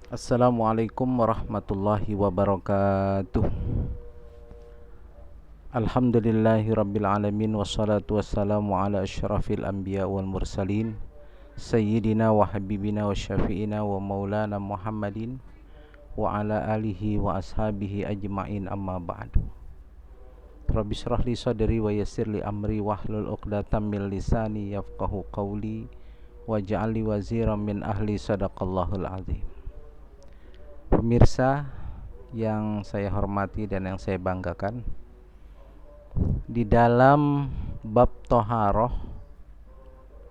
Assalamualaikum warahmatullahi wabarakatuh. Alhamdulillahi rabbil alamin, wassalatu wassalamu ala asyrafil anbiya wal mursalin, sayyidina wa habibina wa syafi'ina wa maulana Muhammadin wa ala alihi wa ashabihi ajma'in, amma ba'du. Rabbi syrah li sadri wa yassir li amri wahlul uqdatam min lisani yafqahu qawli waj'al li waziran min ahli, sadaqallahul azim. Pemirsa yang saya hormati dan yang saya banggakan, di dalam bab toharoh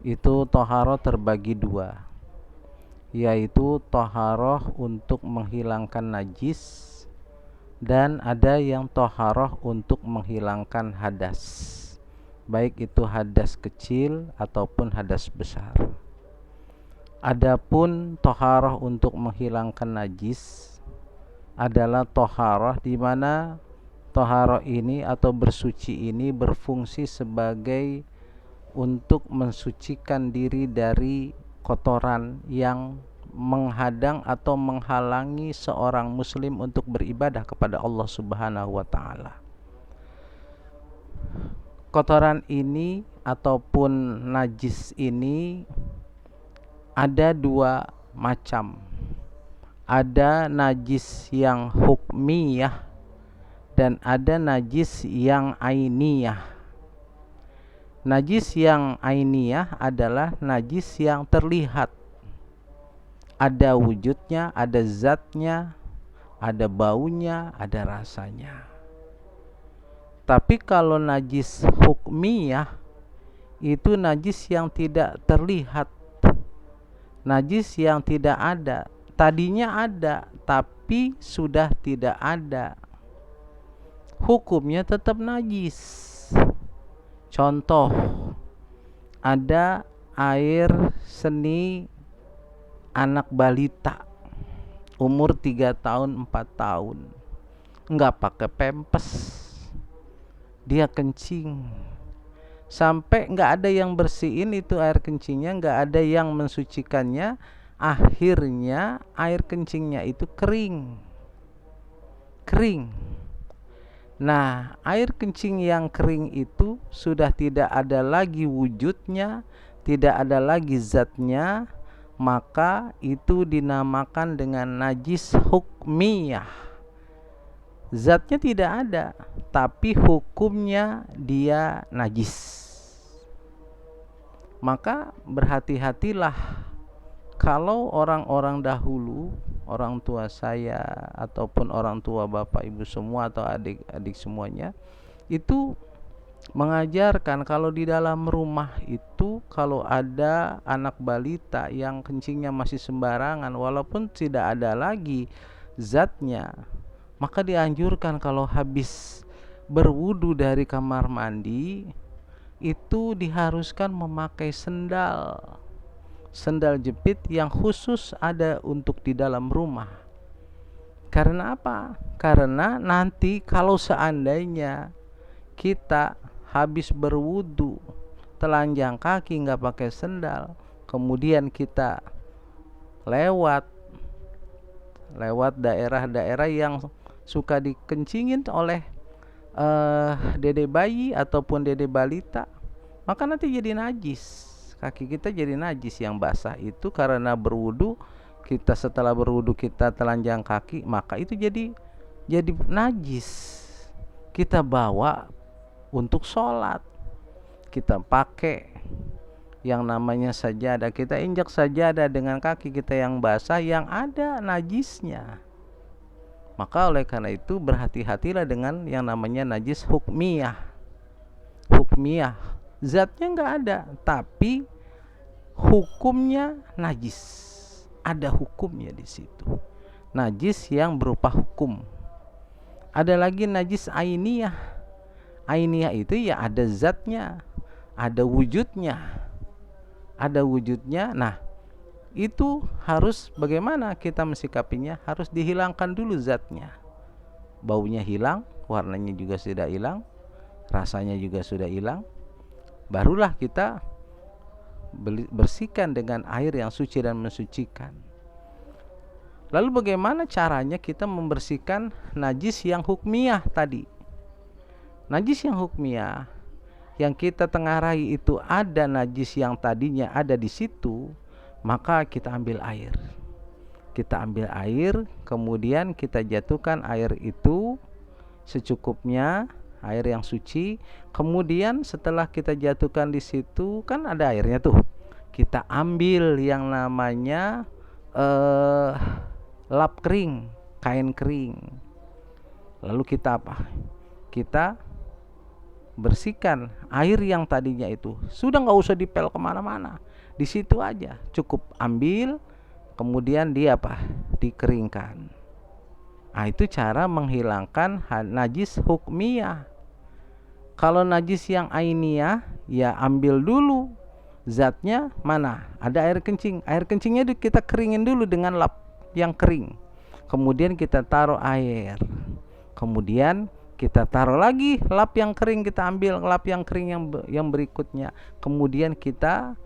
itu toharoh terbagi dua, yaitu toharoh untuk menghilangkan najis dan ada yang toharoh untuk menghilangkan hadas, baik itu hadas kecil ataupun hadas besar. Adapun toharoh untuk menghilangkan najis adalah toharoh di mana toharoh ini atau bersuci ini berfungsi sebagai untuk mensucikan diri dari kotoran yang menghadang atau menghalangi seorang muslim untuk beribadah kepada Allah Subhanahu wa taala. Kotoran ini ataupun najis ini ada dua macam. Ada najis yang hukmiyah dan ada najis yang ainiyah. Najis yang ainiyah adalah najis yang terlihat, ada wujudnya, ada zatnya, ada baunya, ada rasanya. Tapi kalau najis hukmiyah itu najis yang tidak terlihat, najis yang tidak ada, tadinya ada tapi sudah tidak ada, hukumnya tetap najis. Contoh, ada air seni anak balita umur 3 tahun 4 tahun, nggak pakai pempes, dia kencing sampai nggak ada yang bersihin itu air kencingnya, nggak ada yang mensucikannya. Akhirnya air kencingnya itu kering. Nah, air kencing yang kering itu sudah tidak ada lagi wujudnya, tidak ada lagi zatnya, maka itu dinamakan dengan najis hukmiyah. Zatnya tidak ada, tapi hukumnya dia najis. Maka berhati-hatilah kalau orang-orang dahulu, orang tua saya ataupun orang tua bapak ibu semua atau adik-adik semuanya, itu mengajarkan kalau di dalam rumah itu kalau ada anak balita yang kencingnya masih sembarangan walaupun tidak ada lagi zatnya, maka dianjurkan kalau habis berwudu dari kamar mandi itu diharuskan memakai sendal jepit yang khusus ada untuk di dalam rumah. Karena apa? Karena nanti kalau seandainya kita habis berwudu telanjang kaki nggak pakai sendal, kemudian kita lewat daerah-daerah yang suka dikencingin oleh dede bayi ataupun dede balita, maka nanti jadi najis. Kaki kita jadi najis yang basah itu karena berwudu. Kita setelah berwudu kita telanjang kaki, maka itu jadi najis. Kita bawa untuk sholat, kita pakai yang namanya sajadah, kita injak sajadah dengan kaki kita yang basah yang ada najisnya. Maka oleh karena itu berhati-hatilah dengan yang namanya najis hukmiyah. Zatnya nggak ada, tapi hukumnya najis. Ada hukumnya di situ. Najis yang berupa hukum. Ada lagi najis ainiyah. Ainiyah itu ya ada zatnya, ada wujudnya. Nah, itu harus bagaimana kita mensikapinya? Harus dihilangkan dulu zatnya. Baunya hilang, warnanya juga sudah hilang, rasanya juga sudah hilang. Barulah kita bersihkan dengan air yang suci dan mensucikan. Lalu bagaimana caranya kita membersihkan najis yang hukmiyah tadi? Najis yang hukmiyah yang kita tengarai itu ada najis yang tadinya ada di situ, maka kita ambil air. Kita ambil air, kemudian kita jatuhkan air itu secukupnya, air yang suci. Kemudian setelah kita jatuhkan di situ, kan ada airnya tuh. Kita ambil yang namanya lap kering, kain kering. Lalu kita apa? Kita bersihkan air yang tadinya itu. Sudah nggak usah dipel kemana-mana, di situ aja cukup ambil, kemudian dia apa? Dikeringkan. Nah, itu cara menghilangkan najis hukmiyah. Kalau najis yang ainiyah, ya ambil dulu zatnya mana? Ada air kencing. Air kencingnya kita keringin dulu dengan lap yang kering. Kemudian kita taruh air. Kemudian kita taruh lagi lap yang kering, kita ambil lap yang kering yang berikutnya. Kemudian kita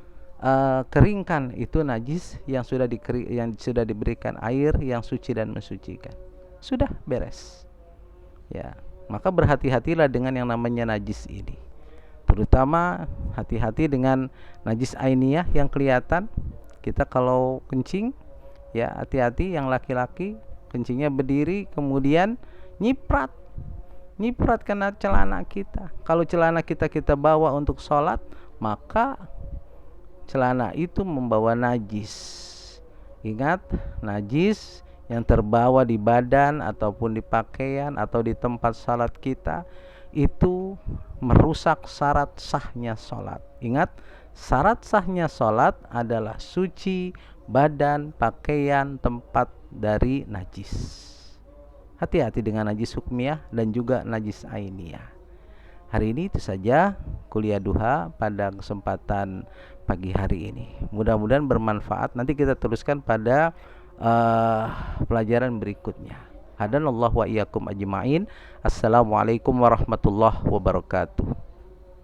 keringkan itu najis yang sudah diberikan air yang suci dan mensucikan. Sudah beres. Ya, maka berhati-hatilah dengan yang namanya najis ini. Terutama hati-hati dengan najis ainiyah yang kelihatan. Kita kalau kencing, ya hati-hati yang laki-laki kencingnya berdiri kemudian nyiprat kena celana kita. Kalau celana kita bawa untuk sholat, maka celana itu membawa najis. Ingat, najis yang terbawa di badan ataupun di pakaian atau di tempat sholat kita itu merusak syarat sahnya sholat. Ingat, syarat sahnya sholat adalah suci badan, pakaian, tempat dari najis. Hati-hati dengan najis hukmiyah dan juga najis ainiyah. Hari ini itu saja kuliah duha pada kesempatan pagi hari ini. Mudah-mudahan bermanfaat. Nanti kita teruskan pada pelajaran berikutnya. Hadanallahu wa iyyakum ajma'in. Assalamualaikum warahmatullahi wabarakatuh.